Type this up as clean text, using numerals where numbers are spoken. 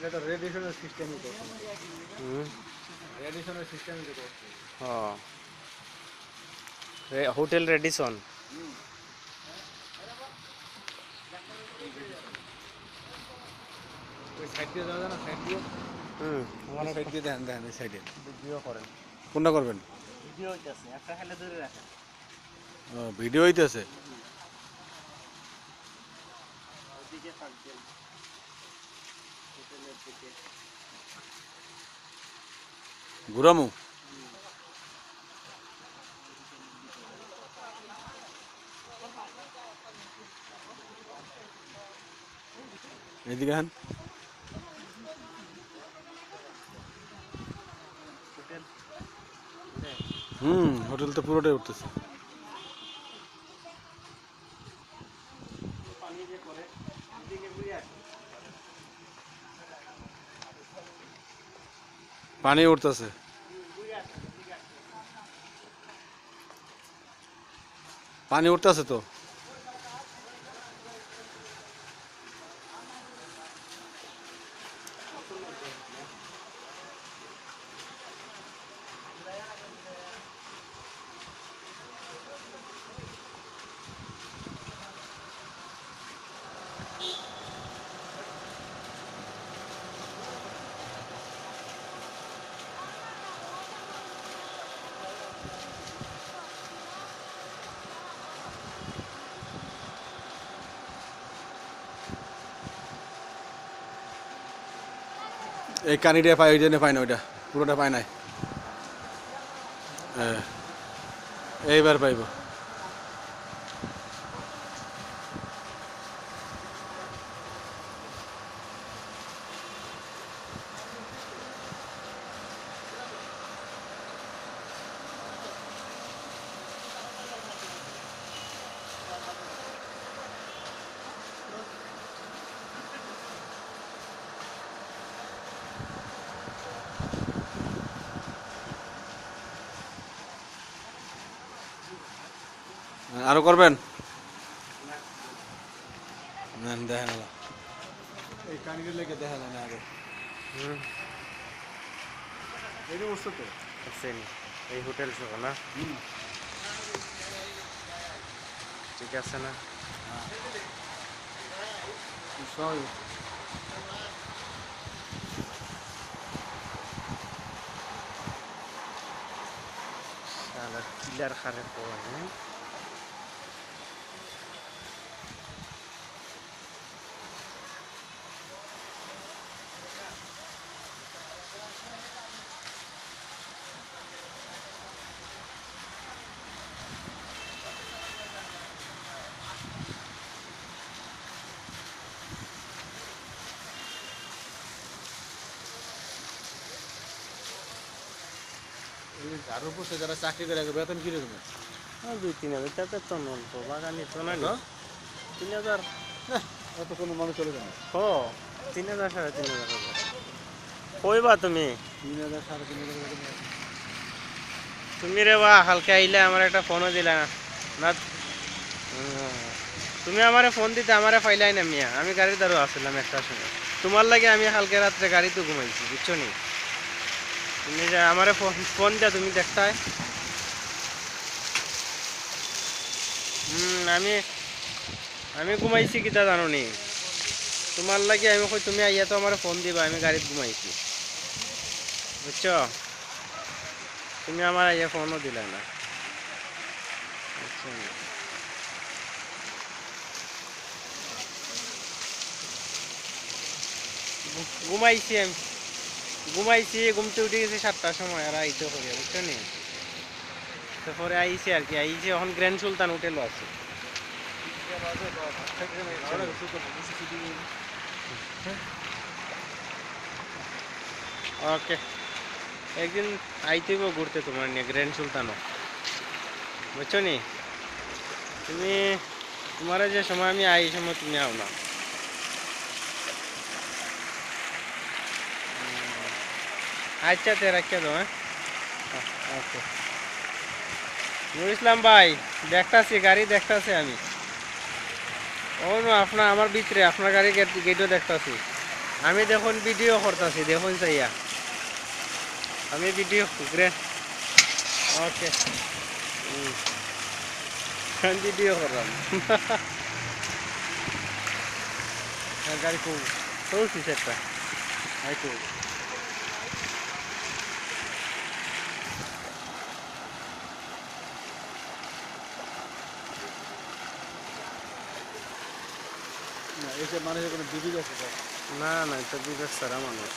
এটা তো রেডিয়েশনের সিস্টেমই করছে। রেডিয়েশনের সিস্টেমই তো করছে। Hotel Radisson. ওই সাইড দিয়ে যাওয়া যায় না, সাইড দিয়ে। আমার সাইড দিয়ে দেখেন দেখেন এই সাইডে ভিডিও করেন। কোনটা করবেন? ভিডিও হইতেছে, একটা খেলে ধরে রাখেন। ভিডিও হইতেছে। ওদিকে থাকবেন হোটেলের দিকে। ঘুরামু এদিকে হ্যাঁ। হোটেল তো পুরোটাই উঠতেছে। পানি উঠতেছে, পানি উঠতেছে তো। এই কানিটা পাই, ওই জন্য পাই না, ওইটা পুরোটা পাই নাই। এইবার পাইব। আরো করবেন? দেখেন এই কানিটা লেগে দেখা যায় না আগে। এটা বসতো তো এই হোটেল সহ না? ঠিক আছে না? কিলার খারে পড়ে। আরো বসে যারা চাকরি করে বেতন কিরকম? 2-3 হাজার টাকা তো অল্প, বাগানি তো না 3,000। অত কোনো মানুষ চলে যায় না। 3,000 3,500 হবে। কইবা তুমি? 3,000 3,500। তুমি রে বা হালকা আইলে আমার একটা ফোনও দিলা না। তুমি আমারে ফোন দিতে আমারে পাইলাই না মিয়া। আমি গাড়ির দ্বারা আসলাম একটার সময়। তোমার লাগে আমি কালকে রাত্রে গাড়িতে ঘুমাইছি, বুঝছো নি? তুমি যে আমারে ফোন দিয়া তুমি দেখতাই। আমি আমি ঘুমাইছি কিতা জানো নি? তোমার লাগে আমি কই তুমি আইয়া তো আমার ফোন দিবা, আমি গাড়িতে ঘুমাইছি, বুঝছো? তুমি আমার আইয়া ফোনও দিলা না, বুঝছো নি? ঘুমাইছি আমি, ঘুমাইছি, ঘুমতে উঠে গেছি 7টার সময়, আর আইতে করি, বুঝছো নি? তারপরে আইছি আর কি, আইছি এখন গ্র্যান্ড সুলতান হোটেলও আছে। ওকে, একদিন আইতেইব ঘুরতে তোমার নিয়ে গ্র্যান্ড সুলতানও, বুঝছো নি? তুমি তোমার যে সময় আমি আই সময় তুমি আও না। আচ্ছা তে রাখিয়া দাও। ওকে নুর ইসলাম ভাই, দেখতাছি গাড়ি দেখতাছি আমি। ও না আপনার আমার ভিতরে আপনার গাড়ি গেটও দেখতাছি। আমি দেখুন ভিডিও করতেছি দেখুন চাইয়া আমি ভিডিও ঘুরে ওকে আমি ভিডিও করলাম গাড়ি খুব চলছি সেটা গাড়ি খুব না এসে মানুষের কোনো বিবিধ আছে না না এটা বিবেক সারা মানুষ